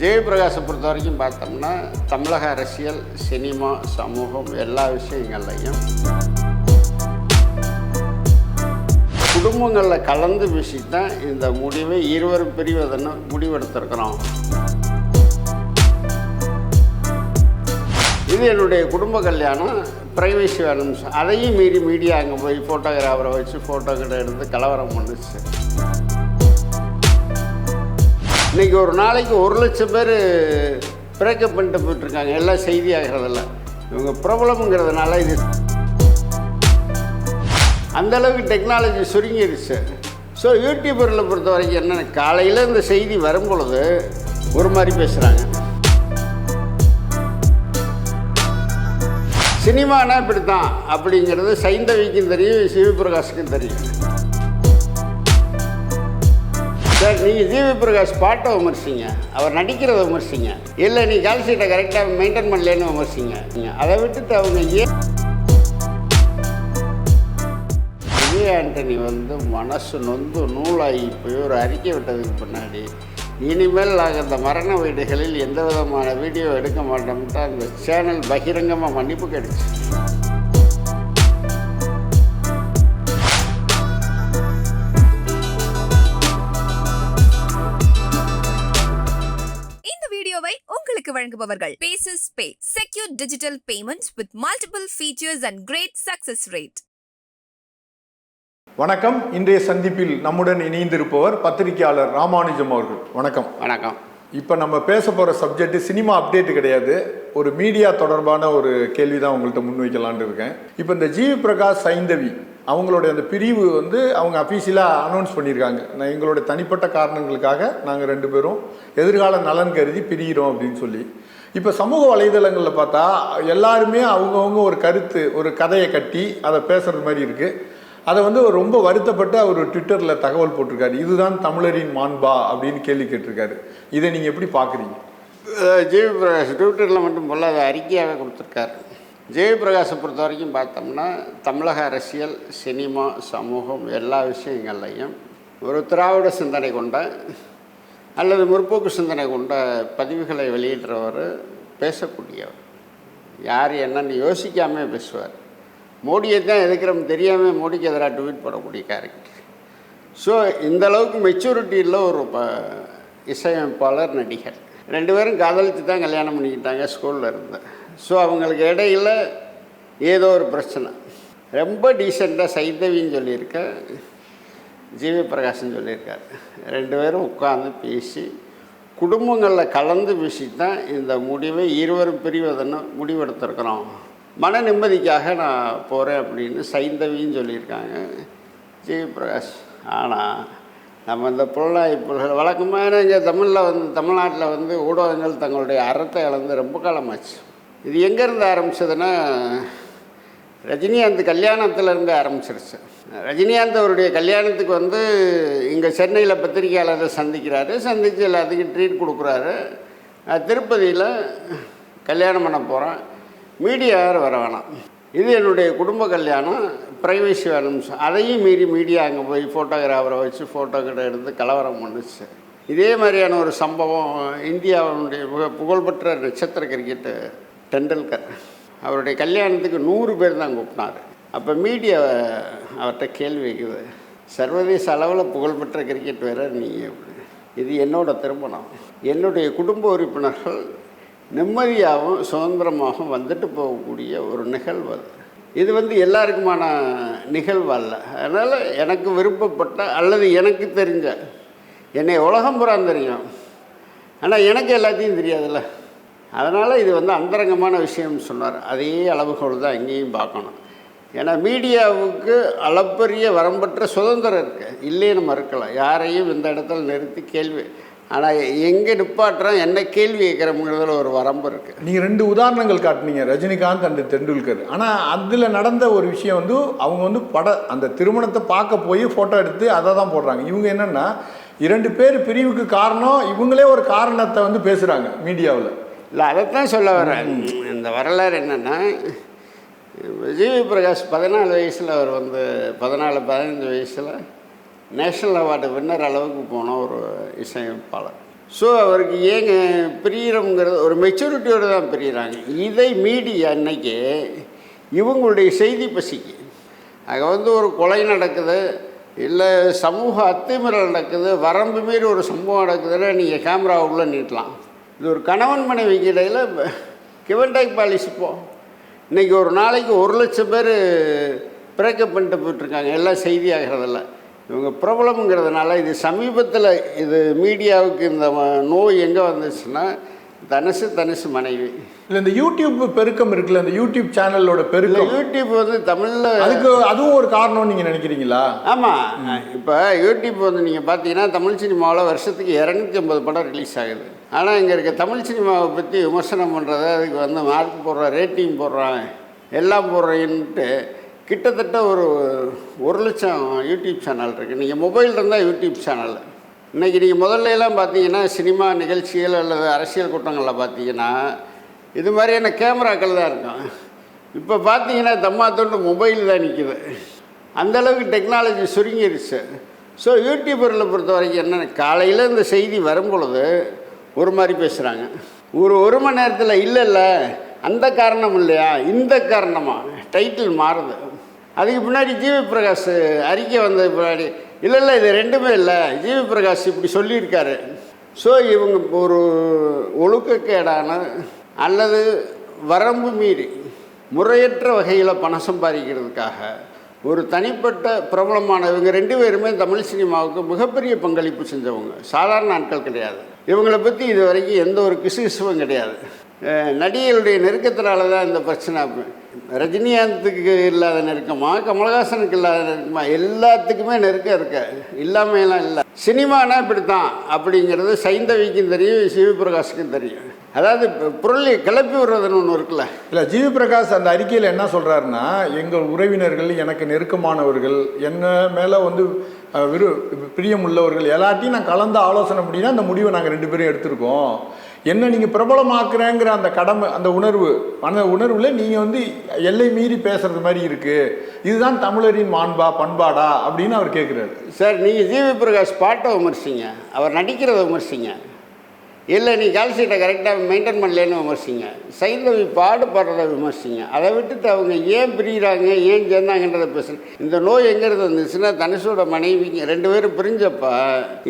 ஜெயபிரகாஷை பொறுத்த வரைக்கும் பார்த்தோம்னா தமிழக அரசியல், சினிமா, சமூகம் எல்லா விஷயங்கள்லையும் குடும்பங்களில் கலந்து பேசி தான் இந்த முடிவை இருவரும் பிரிவதுன்னு முடிவெடுத்திருக்கிறோம். இது என்னுடைய குடும்ப கல்யாணம், ப்ரைவசி வேணும். அதையும் மீறி மீடியா அங்கே போய் ஃபோட்டோகிராஃபரை வச்சு ஃபோட்டோ கிட்ட எடுத்து கலவரம் பண்ணுச்சு. இன்றைக்கி ஒரு நாளைக்கு 1,00,000 பேர் பிரேக்கப் பண்ணிட்டு போயிட்டுருக்காங்க. எல்லாம் செய்தியாகிறதில்ல. இவங்க ப்ராப்ளம்ங்கிறதுனால இது அந்தளவுக்கு டெக்னாலஜி சுருங்கிடுச்சு. ஸோ யூடியூபரில் பொறுத்த வரைக்கும் என்னென்ன, காலையில் இந்த செய்தி வரும் பொழுது ஒரு மாதிரி பேசுகிறாங்க. சினிமானா இப்படி தான் அப்படிங்கிறது சைந்தவிக்கும் தெரியும், ஜிவிபிரகாஷுக்கும் தெரியும். சார், நீங்கள் ஜிவிபிரகாஷ் பாட்டை விமர்சிங்க, அவர் நடிக்கிறத விமர்சிங்க, இல்லை நீ கால் ஷீட்டை கரெக்டாக மெயின்டைன் பண்ணலன்னு விமர்சிங்க. அதை விட்டுட்டு அவங்க விஜய் ஆண்டனி மனசு நொந்து நூலாகி போய் ஒரு அறிக்கை விட்டதுக்கு பின்னாடி இனிமேல் நாங்கள் இந்த மரண வீடுகளில் எந்த விதமான வீடியோ எடுக்க மாட்டோம்ட்டு அந்த சேனல் பகிரங்கமாக மன்னிப்பு கிடைச்சி. உங்களுக்கு வழங்குபவர்கள் Paces Pay, secure digital payments with multiple features and great success rate. வணக்கம். இன்றைய சந்திப்பில் நம்முடன் இணைந்திருப்பவர் பத்திரிகையாளர் ராமானுஜம் அவர்கள். வணக்கம். வணக்கம். இப்போ நம்ம பேச போகிற சப்ஜெக்ட் சினிமா அப்டேட் கிடையாது, ஒரு மீடியா தொடர்பான ஒரு கேள்வி தான் உங்கள்கிட்ட முன்வைக்கலான்னு இருக்கேன். இப்போ இந்த ஜிவிபிரகாஷ், சைந்தவி அவங்களுடைய அந்த பிரிவு அவங்க அஃபீஷியலாக அனௌன்ஸ் பண்ணியிருக்காங்க. நான் எங்களுடைய தனிப்பட்ட காரணங்களுக்காக நாங்கள் 2 பேரும் எதிர்கால நலன் கருதி பிரிகிறோம் அப்படின்னு சொல்லி. இப்போ சமூக வலைதளங்களில் பார்த்தா எல்லாருமே அவங்கவுங்க ஒரு கருத்து, ஒரு கதையை கட்டி அதை பேசுகிறது மாதிரி இருக்குது. அதை ரொம்ப வருத்தப்பட்டு அவர் ட்விட்டரில் தகவல் போட்டிருக்காரு. இதுதான் தமிழரின் மாண்பா அப்படின்னு கேள்வி கேட்டிருக்காரு. இதை நீங்கள் எப்படி பார்க்குறீங்க? ஜெயபிரகாஷ் ட்விட்டரில் மட்டும் போல அதை அறிக்கையாகவே கொடுத்துருக்காரு. ஜெயபிரகாஷை பொறுத்த வரைக்கும் பார்த்தோம்னா தமிழக அரசியல், சினிமா, சமூகம் எல்லா விஷயங்கள்லையும் ஒரு திராவிட சிந்தனை கொண்ட அல்லது முற்போக்கு சிந்தனை கொண்ட பதிவுகளை வெளியிடுறவர், பேசக்கூடியவர். யார் என்னன்னு யோசிக்காமல் பேசுவார். மோடியை தான் எதுக்கிறோம் தெரியாமல் மோடிக்கு எதிராக ட்வீட் போடக்கூடிய கேரக்டர். ஸோ இந்தளவுக்கு மெச்சூரிட்டி இல்லை ஒரு இசையமைப்பாளர், நடிகர். 2 பேரும் காதலித்து தான் கல்யாணம் பண்ணிக்கிட்டாங்க ஸ்கூலில் இருந்து. ஸோ அவங்களுக்கு இடையில் ஏதோ ஒரு பிரச்சனை. ரொம்ப டீசெண்டாக சைந்தவின்னு சொல்லியிருக்க, ஜிவிபிரகாஷ்னு சொல்லியிருக்கார். 2 பேரும் உட்காந்து பேசி குடும்பங்களில் கலந்து பேசி தான் இந்த முடிவை இருவரும் பிரிவதுன்னு முடிவெடுத்திருக்கிறோம். மன நிம்மதிக்காக நான் போகிறேன் அப்படின்னு சைந்தவின்னு சொல்லியிருக்காங்க, ஜிவிபிரகாஷ். ஆனால் நம்ம இந்த புலனாய்ப்புகள் வழக்கமான இங்கே தமிழ்நாட்டில் ஊடகங்கள் தங்களுடைய அறத்தை இழந்து ரொம்ப காலமாச்சு. இது எங்கேருந்து ஆரம்பிச்சதுன்னா, ரஜினிகாந்த் கல்யாணத்துலேருந்து ஆரம்பிச்சிருச்சு. ரஜினிகாந்த் அவருடைய கல்யாணத்துக்கு இங்கே சென்னையில் பத்திரிகையாளரை சந்தித்து எல்லாத்துக்கும் ட்ரீட் கொடுக்குறாரு. திருப்பதியில் கல்யாணம் பண்ண போகிறேன், மீடியா யாரும் வர வேணாம், இது என்னுடைய குடும்ப கல்யாணம், ப்ரைவசி வேணும். அதையும் மீறி மீடியா அங்கே போய் ஃபோட்டோகிராஃபரை வச்சு ஃபோட்டோ கிட்ட எடுத்து கலவரம் பண்ணுச்சு. இதே மாதிரியான ஒரு சம்பவம் இந்தியாவுடைய புகழ்பெற்ற நட்சத்திர கிரிக்கெட்டு டெண்டுல்கர், அவருடைய கல்யாணத்துக்கு 100 பேர் தான் கூப்பிட்டார். அப்போ மீடியா அவர்கிட்ட கேள்வி வைக்குது, சர்வதேச அளவில் புகழ்பெற்ற கிரிக்கெட் வீரர் நீ, இது என்னோட திருமணம், என்னுடைய குடும்ப உறுப்பினர்கள் நிம்மதியாகவும் சுதந்திரமாகவும் வந்துட்டு போகக்கூடிய ஒரு நிகழ்வு அது. இது எல்லாருக்குமான நிகழ்வு அல்ல. அதனால் எனக்கு விருப்பப்பட்ட அல்லது எனக்கு தெரிஞ்ச, என்னை உலகம் புறா தெரியும், ஆனால் எனக்கு எல்லாத்தையும் தெரியாதுல்ல. அதனால் இது அந்தரங்கமான விஷயம்னு சொன்னார். அதே அளவுகோல் தான் இங்கேயும் பார்க்கணும். ஏன்னா மீடியாவுக்கு அளப்பரிய வரம்பற்ற சுதந்திரம் இருக்குது, இல்லைன்னு மறுக்கலாம். யாரையும் இந்த இடத்துல நிறுத்தி கேள்வி, ஆனால் எங்கே நிப்பாட்டுறோம், என்ன கேள்வி கேட்குறோம்ங்கிறதுல ஒரு வரம்பு இருக்குது. நீங்கள் 2 உதாரணங்கள் காட்டினீங்க, ரஜினிகாந்த் அண்ட் டெண்டுல்கர். ஆனால் அதில் நடந்த ஒரு விஷயம் அவங்க அந்த திருமணத்தை பார்க்க போய் ஃபோட்டோ எடுத்து அதை தான் போடுறாங்க. இவங்க என்னென்னா 2 பேர் பிரிவுக்கு காரணம், இவங்களே ஒரு காரணத்தை பேசுகிறாங்க மீடியாவில். இல்லை, அதைத்தான் சொல்ல வரேன். இந்த வரலாறு என்னென்னா, ஜிவிபிரகாஷ் 14 வயசில் அவர் 14-15 வயசில் நேஷ்னல் அவார்டு வின்னர் அளவுக்கு போன ஒரு இசையமைப்பாளர். ஸோ அவருக்கு ஏங்க பிரியறோங்கிறது ஒரு மெச்சூரிட்டியோடு தான் பிரிகிறாங்க. இதை மீடியா அன்னைக்கு இவங்களுடைய செய்தி பசிக்கு அங்கே வந்து ஒரு கொலை நடக்குது, இல்லை சமூக அத்துமீறல் நடக்குது, வரம்பு மீறி ஒரு சம்பவம் நடக்குதுன்னா நீங்கள் கேமரா உள்ள நீட்டலாம். இது ஒரு கணவன் மனைவிக்கு இடையில் கிவன்டைக் பாலிசி இன்றைக்கி ஒரு நாளைக்கு 1,00,000 பேர் பிரேக்கப் பண்ணிட்டு போயிட்டுருக்காங்க. எல்லாம் செய்தி ஆகிறதில்ல. இவங்க ப்ராப்ளம்ங்கிறதுனால இது சமீபத்தில் இது மீடியாவுக்கு இந்த நோய் எங்கே வந்துச்சுன்னா தனுசு மனைவி. இல்லை இந்த யூடியூப் பெருக்கம் இருக்குல்ல, இந்த யூடியூப் சேனலோட பெருக்கம், யூடியூப் வந்து தமிழில் அதுவும் ஒரு காரணம்னு நீங்கள் நினைக்கிறீங்களா? ஆமாம். இப்போ யூடியூப் வந்து நீங்கள் பார்த்தீங்கன்னா தமிழ் சினிமாவில் வருஷத்துக்கு 250 படம் ரிலீஸ் ஆகுது. ஆனால் இங்கே இருக்க தமிழ் சினிமாவை பற்றி விமர்சனம் பண்ணுறது, அதுக்கு வந்து மார்க் போடுறான், ரேட்டிங் போடுறான், எல்லாம் போடுறேன்ட்டு கிட்டத்தட்ட ஒரு 1,00,000 யூடியூப் சேனல் இருக்குது. நீங்கள் மொபைல் இருந்தால் யூடியூப் சேனல். இன்றைக்கி நீங்கள் முதல்ல எல்லாம் பார்த்தீங்கன்னா சினிமா நிகழ்ச்சிகள் அல்லது அரசியல் கூட்டங்களில் பார்த்தீங்கன்னா இது மாதிரியான கேமராக்கள் தான் இருக்கும். இப்போ பார்த்தீங்கன்னா தம்மாத்தோண்டு மொபைல் தான் நிற்கிது. அந்தளவுக்கு டெக்னாலஜி சுருங்கிருச்சு. ஸோ யூடியூபரில் பொறுத்த வரைக்கும் என்னென்ன, காலையில் இந்த செய்தி வரும் பொழுது ஒரு மாதிரி பேசுகிறாங்க, ஒரு மணி நேரத்தில் இல்லை அந்த காரணம் இல்லையா இந்த காரணமாக டைட்டில் மாறுது. அதுக்கு பின்னாடி ஜிவி பிரகாஷ் அறிக்கை வந்த பின்னாடி இல்லை இது ரெண்டுமே இல்லை, ஜிவி பிரகாஷ் இப்படி சொல்லியிருக்காரு. ஸோ இவங்க ஒரு ஒழுக்கக்கேடான அல்லது வரம்பு மீறி முறையற்ற வகையில் பணம் சம்பாதிக்கிறதுக்காக ஒரு தனிப்பட்ட பிரபலமான இவங்க 2 பேருமே தமிழ் சினிமாவுக்கு மிகப்பெரிய பங்களிப்பு செஞ்சவங்க, சாதாரண ஆட்கள் கிடையாது. இவங்களை பற்றி இது வரைக்கும் எந்த ஒரு கிசுகிசுவும் கிடையாது. நடிகர்களுடைய நெருக்கத்தினால தான் இந்த பிரச்சனை. ரஜினிகாந்துக்கு இல்லாத நெருக்கமா, கமலஹாசனுக்கு இல்லாத நெருக்கமா, எல்லாத்துக்குமே நெருக்கம் இருக்க, இல்லாமையெல்லாம் இல்லை. சினிமானா இப்படித்தான் அப்படிங்கிறது சைந்தவிக்கும் தெரியும், சிவி பிரகாஷுக்கும் தெரியும். அதாவது பொருளை கிளப்பி விடுறதுன்னு ஒன்று இருக்குல்ல. இல்லை, ஜிவி பிரகாஷ் அந்த அறிக்கையில் என்ன சொல்கிறாருன்னா, எங்கள் உறவினர்கள், எனக்கு நெருக்கமானவர்கள், என்ன மேலே வந்து பிரியம் உள்ளவர்கள் எல்லாத்தையும் நான் கலந்து ஆலோசனை பண்ணினா அந்த முடிவை நாங்கள் 2 பேரும் எடுத்திருக்கோம். என்ன நீங்கள் பிரபலமாக்குறேங்கிற அந்த கடமை, அந்த உணர்வில் நீங்கள் வந்து எல்லை மீறி பேசுகிறது மாதிரி இருக்குது. இதுதான் தமிழரின் பண்பாடா அப்படின்னு அவர் கேட்குறாரு. சார், நீங்கள் ஜிவி பிரகாஷ் பாட்டை விமர்சிங்க, அவர் நடிக்கிறத விமர்சிங்க, இல்லை நீ கால்ஷீட்டை கரெக்டாக மெயின்டைன் பண்ணலன்னு விமர்சிங்க, சைந்தவி பாடுறதை விமர்சிங்க. அதை விட்டுட்டு அவங்க ஏன் பிரிகிறாங்க, ஏன் சேர்ந்தாங்கன்றதை பேசுகிறேன். இந்த நோய் எங்கிறது வந்துச்சுன்னா தனுஷோட மனைவிங்க 2 பேரும் பிரிஞ்சப்போ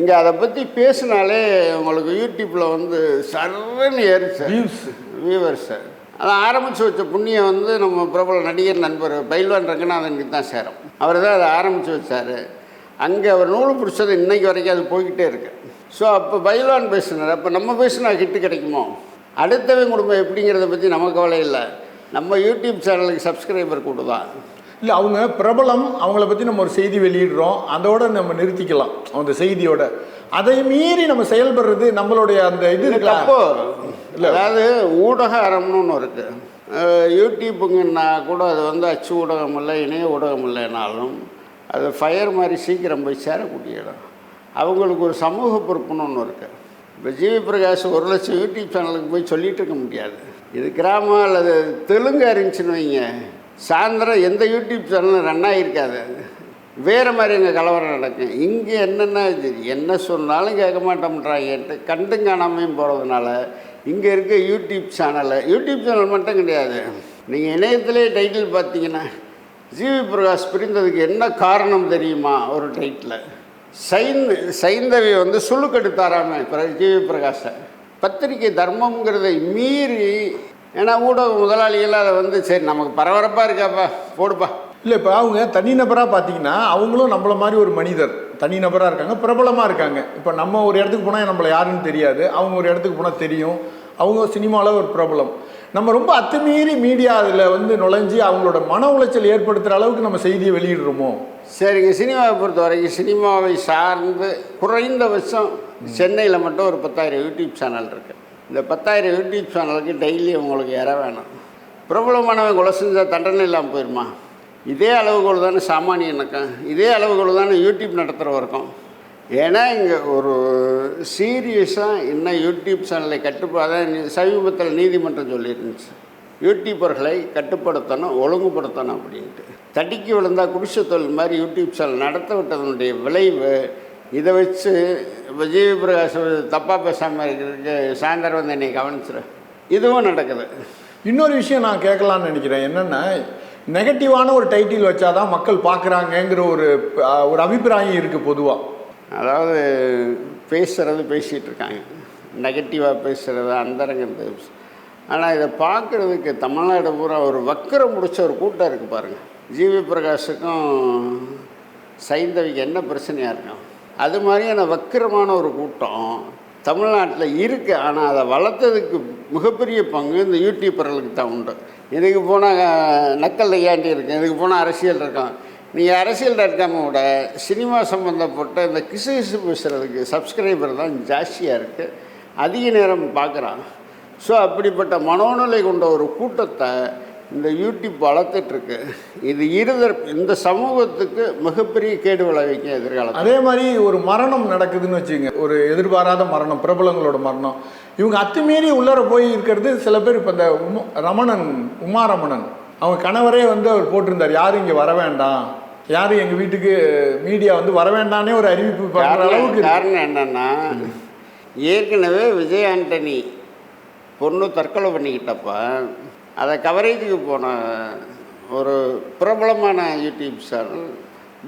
இங்கே அதை பற்றி பேசினாலே உங்களுக்கு யூடியூப்பில் வந்து சர்வன்னு ஏறிச்சு வியூவர்ஸு. அதை ஆரம்பித்து வச்ச புண்ணியம் வந்து நம்ம பிரபல நடிகர் நண்பர் பைல்வான் ரங்கநாதனுக்கு தான் சேரும். அவர் தான் அதை ஆரம்பித்து வச்சார். அங்கே அவர் நூல் பிடிச்சது இன்றைக்கு வரைக்கும் அது போய்கிட்டே இருக்குது. ஸோ அப்போ பைல்வான் பேசுனார், அப்போ நம்ம பேசுனா ஹிட்டு கிடைக்குமோ, அடுத்தவன் குடும்பம் எப்படிங்கிறத பற்றி நம்ம கவலை இல்லை, நம்ம யூடியூப் சேனலுக்கு சப்ஸ்கிரைபர் கூடுதான். இல்லை, அவங்க பிரபலம், அவங்கள பற்றி நம்ம ஒரு செய்தி வெளியிடுறோம், அதோடு நம்ம நிறுத்திக்கலாம் அந்த செய்தியோட. அதை மீறி நம்ம செயல்படுறது நம்மளுடைய அந்த இது தப்போ இல்லை. அதாவது ஊடக அறம்னு ஒன்று இருக்குது. யூடியூப்புங்கன்னா கூட அது வந்து அச்சு ஊடகம் இல்லை, இணைய ஊடகம் இல்லைனாலும் அது ஃபயர் மாதிரி சீக்கிரம் போய் சேரக்கூடிய இடம். அவங்களுக்கு ஒரு சமூக பொறுப்புன்னு ஒன்று இருக்குது. இப்போ ஜிவி பிரகாஷ் 1,00,000 யூடியூப் சேனலுக்கு போய் சொல்லிகிட்டு இருக்க முடியாது. இது கிராமம் அல்லது தெலுங்கு இருந்துச்சுன்னு வைங்க, சாயந்தரம் எந்த யூடியூப் சேனலும் ரன் ஆகியிருக்காது, வேறு மாதிரி எங்கள் கலவரம் நடக்கும். இங்கே என்ன சொன்னாலும் கேட்க மாட்டோம்ன்றாங்கன்ட்டு கண்டும் காணாமையும் போகிறதுனால இங்கே இருக்க யூடியூப் சேனல் மட்டும் கிடையாது. நீங்கள் இணையத்திலே டைட்டில் பார்த்தீங்கன்னா ஜிவி பிரகாஷ் பிரிந்ததுக்கு என்ன காரணம் தெரியுமா, ஒரு டைட்டில் சைந்தவி வந்து சுழுக்கெடுத்தாராமே ஜிவி பிரகாஷை. பத்திரிகை தர்மங்கிறதை மீறி, ஏன்னா ஊடக முதலாளிகள் அதை வந்து சரி நமக்கு பரபரப்பாக இருக்காப்பா போடுப்பா. இல்லை, இப்போ அவங்க தனிநபராக பார்த்தீங்கன்னா அவங்களும் நம்மள மாதிரி ஒரு மனிதர், தனிநபராக இருக்காங்க, பிரபலமாக இருக்காங்க. இப்போ நம்ம ஒரு இடத்துக்கு போனால் நம்மளை யாருன்னு தெரியாது, அவங்க ஒரு இடத்துக்கு போனால் தெரியும், அவங்க சினிமாவில் ஒரு பிரபலம். நம்ம ரொம்ப அத்துமீறி மீடியா அதில் வந்து நுழைஞ்சி அவங்களோட மன உளைச்சல் ஏற்படுத்துகிற அளவுக்கு நம்ம செய்தியை வெளியிடுறோமோ. சரிங்க, சினிமாவை பொறுத்த வரைக்கும் சினிமாவை சார்ந்து குறைந்தபட்சம் சென்னையில் மட்டும் ஒரு 10,000 யூடியூப் சேனல் இருக்குது. இந்த 10,000 யூடியூப் சேனலுக்கு டெய்லி உங்களுக்கு வேணும். பிரபலமானவன் கொலை செஞ்சால் தண்டனை இல்லாமல் போயிடுமா? இதே அளவுகோல் தானே சாமானியனுக்கும், இதே அளவுகோல் தானே யூடியூப் நடத்துகிறவருக்கும். ஏன்னா இங்கே ஒரு சீரியஸாக இன்னும் யூடியூப் சேனலை கட்டுப்பாடு சமீபத்தில் நீதிமன்றம் சொல்லியிருந்துச்சு, யூடியூபர்களை கட்டுப்படுத்தணும், ஒழுங்குபடுத்தணும் அப்படின்ட்டு. தடிக்கு விழுந்தால் குடிசை தொழில் மாதிரி யூடியூப் சேனல் நடத்த விட்டதனுடைய விளைவு இதை வச்சு இப்போ ஜிவி பிரகாஷ் தப்பாக பேசாமல் இருக்கிறதுக்கு சாயந்தரம் வந்து என்னை கவனிச்சிரு, இதுவும் நடக்குது. இன்னொரு விஷயம் நான் கேட்கலான்னு நினைக்கிறேன், என்னென்னா நெகட்டிவான ஒரு டைட்டில் வச்சாதான் மக்கள் பார்க்குறாங்கங்கிற ஒரு அபிப்பிராயம் இருக்குது பொதுவாக. அதாவது பேசுகிறது பேசிகிட்டு இருக்காங்க, நெகட்டிவாக பேசுகிறது அந்தரங்க. ஆனால் இதை பார்க்குறதுக்கு தமிழ்நாடு பூரா ஒரு வக்கரம் முடிச்ச ஒரு கூட்டம் இருக்குது பாருங்கள். ஜிவி பிரகாஷுக்கும் சைந்தவிக்கு என்ன பிரச்சனையாக இருக்கும், அது மாதிரியான வக்கிரமான ஒரு கூட்டம் தமிழ்நாட்டில் இருக்குது. ஆனால் அதை வளர்த்ததுக்கு மிகப்பெரிய பங்கு இந்த யூடியூப்பர்களுக்கு தான் உண்டு. இதுக்கு போனால் நக்கல் ஏண்டி இருக்குது, இதுக்கு போனால் அரசியல் இருக்கான். நீங்கள் அரசியல் இருக்காம விட சினிமா சம்மந்தப்பட்ட இந்த கிசு பேசுகிறதுக்கு சப்ஸ்கிரைபர் தான் ஜாஸ்தியாக இருக்குது, அதிக நேரம் பார்க்குறான். ஸோ அப்படிப்பட்ட மனோநிலை கொண்ட ஒரு கூட்டத்தை இந்த யூடியூப் வளர்த்துட்ருக்கு. இது இந்த சமூகத்துக்கு மிகப்பெரிய கேடு விளைவிக்கும் எதிர்காலம். அதே மாதிரி ஒரு மரணம் நடக்குதுன்னு வச்சுங்க, ஒரு எதிர்பாராத மரணம், பிரபலங்களோட மரணம், இவங்க அத்துமீறி உள்ளர போய் இருக்கிறது. சில பேர் இப்போ இந்த உமா ரமணன் அவங்க கணவரே வந்து அவர் போட்டிருந்தார், யாரும் இங்கே வர வேண்டாம், யாரும் எங்கள் வீட்டுக்கு மீடியா வந்து வர வேண்டானே ஒரு அறிவிப்பு பண்ணுற அளவுக்கு. காரணம் என்னென்னா, ஏற்கனவே விஜய் ஆண்டனி பொண்ணு தற்கொலை பண்ணிக்கிட்டப்ப அதை கவரேஜுக்கு போன ஒரு பிரபலமான யூடியூப் சேனல்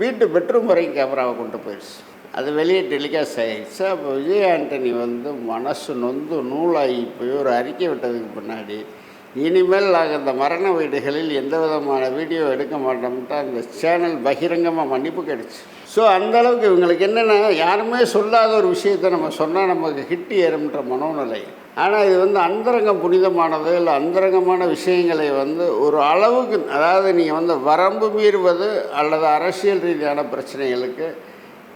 வீட்டு பெட்ரூம் வரைக்கும் கேமராவை கொண்டு போயிடுச்சு. அது வெளியே டெலிகாஸ்ட் ஆகிடுச்சு. அப்போ விஜய் ஆண்டனி வந்து மனசு நொந்து நூலாகி போய் ஒரு அறிக்கை விட்டதுக்கு பின்னாடி, இனிமேல் நாங்கள் இந்த மரண வீடுகளில் எந்த விதமான வீடியோ எடுக்க மாட்டோம்ட்டு அந்த சேனல் பகிரங்கமாக மன்னிப்பு கிடைச்சு. ஸோ அந்தளவுக்கு இவங்களுக்கு என்னென்னா, யாருமே சொல்லாத ஒரு விஷயத்தை நம்ம சொன்னால் நமக்கு ஹிட் ஏறும்ன்ற மனோநிலை. ஆனால் இது வந்து அந்தரங்கம் புனிதமானது இல்லை, அந்தரங்கமான விஷயங்களை வந்து ஒரு அளவுக்கு, அதாவது நீங்கள் வந்து வரம்பு மீறுவது அல்லது அரசியல் ரீதியான பிரச்சனைகளுக்கு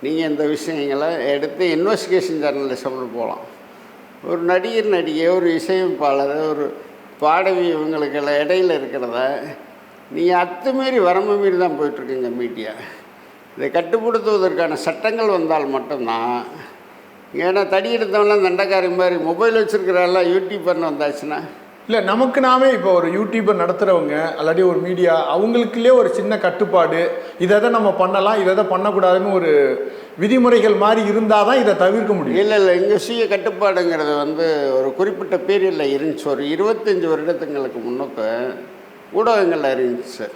நீங்கள் இந்த விஷயங்களை எடுத்து இன்வெஸ்டிகேஷன் ஜேர்னலிசம்னு போகலாம். ஒரு நடிகை, ஒரு இசையமைப்பாளர், ஒரு பாடவி, இவங்களுக்கெல்லாம் இடையில் இருக்கிறத நீங்கள் அத்துமீறி வரம்பு மீறி தான் போயிட்டுருக்குங்க மீடியா. இதை கட்டுப்படுத்துவதற்கான சட்டங்கள் வந்தால் மட்டும்தான். ஏன்னா தடி எடுத்தவங்களாம் தண்டக்காரி மாதிரி மொபைல் வச்சுருக்கிறாலாம் யூடியூபர்னு வந்தாச்சுன்னா இல்லை, நமக்கு நாமே இப்போ ஒரு யூடியூபர் நடத்துகிறவங்க அல்லாட்டி ஒரு மீடியா, அவங்களுக்குள்ளே ஒரு சின்ன கட்டுப்பாடு, இதை நம்ம பண்ணலாம், இதை பண்ணக்கூடாதுன்னு ஒரு விதிமுறைகள் மாதிரி இருந்தால் தான் இதை தவிர்க்க முடியும். இல்லை இங்கே சுய கட்டுப்பாடுங்கிறது வந்து ஒரு குறிப்பிட்ட பீரியடில் இருந்துச்சு. ஒரு 25 வருடத்துங்களுக்கு முன்னுக்கு ஊடகங்களில் இருந்துச்சு.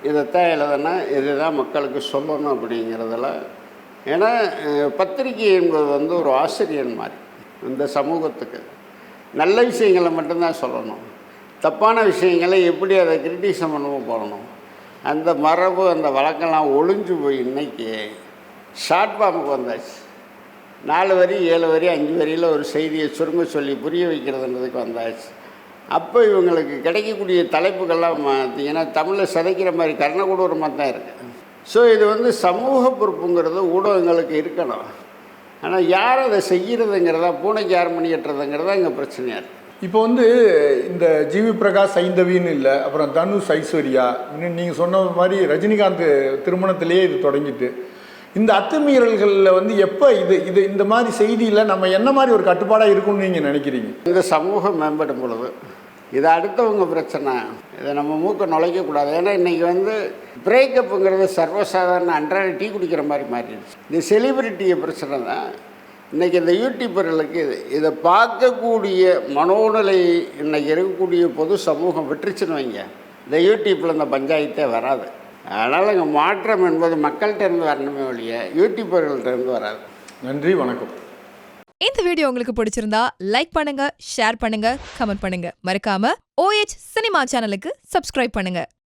இதைத்தான் எழுதுனா இதுதான் மக்களுக்கு சொல்லணும் அப்படிங்கிறதுல. ஏன்னா பத்திரிகை என்பது வந்து ஒரு ஆசிரியர் மாதிரி இந்த சமூகத்துக்கு நல்ல விஷயங்களை மட்டும்தான் சொல்லணும், தப்பான விஷயங்களை எப்படி அதை கிரிட்டிசம் பண்ணவும் போகணும். அந்த மரபு அந்த வழக்கெல்லாம் ஒளிஞ்சு போய் இன்றைக்கி ஷார்ட் ஃபார்முக்கு வந்தாச்சு. 4 வரி 7 வரி 5 வரியில் ஒரு செய்தியை சுருங்க சொல்லி புரிய வைக்கிறதுன்றதுக்கு வந்தாச்சு. அப்போ இவங்களுக்கு கிடைக்கக்கூடிய தலைப்புகள்லாம் பார்த்தீங்கன்னா தமிழில் சிதைக்கிற மாதிரி கர்ணகூடூரமாக தான் இருக்குது. ஸோ இது வந்து சமூக பொறுப்புங்கிறது ஊடகங்களுக்கு இருக்கணும். ஆனால் யார் அதை செய்கிறதுங்கிறதா, பூனைக்கு யார் மணி கட்டுறதுங்கிறதா இங்கே பிரச்சனையாக இருக்குது. இப்போ வந்து இந்த ஜிவி பிரகாஷ் சைந்தவின்னு இல்லை, அப்புறம் தனுஷ் ஐஸ்வர்யா, இன்னும் நீங்கள் சொன்ன மாதிரி ரஜினிகாந்த் திருமணத்திலேயே இது தொடங்கிட்டு, இந்த அத்துமீறல்களில் வந்து எப்போ இந்த மாதிரி செய்தியில் நம்ம என்ன மாதிரி ஒரு கட்டுப்பாடாக இருக்கும்னு நீங்கள் நினைக்கிறீங்க? இந்த சமூகம் மேம்படும் பொழுது இது அடுத்தவங்க பிரச்சனை, இதை நம்ம மூக்க நுழைக்கக்கூடாது. ஏன்னா இன்றைக்கி வந்து பிரேக்கப்புங்கிறது சர்வசாதாரண அன்றாட டீ குடிக்கிற மாதிரி மாறிடுச்சு. இந்த செலிபிரிட்டிய பிரச்சனை தான் இன்றைக்கி இந்த யூடியூபர்களுக்கு இதை பார்க்கக்கூடிய மனோநிலை இன்றைக்கி இருக்கக்கூடிய பொது சமூகம் விட்டுருச்சுன்னு வைங்க, இந்த யூடியூப்பில் இந்த பஞ்சாயத்தே வராது. அதனால் இங்கே மாற்றம் என்பது மக்கள்கிட்ட இருந்து வரணுமே ஒழிய யூடியூபர்கள்ட்ட இருந்து வராது. நன்றி, வணக்கம். இந்த வீடியோ உங்களுக்கு பிடிச்சிருந்தா லைக் பண்ணுங்க, ஷேர் பண்ணுங்க, கமெண்ட் பண்ணுங்க. மறக்காம OH சினிமா சேனலுக்கு சப்ஸ்கிரைப் பண்ணுங்க.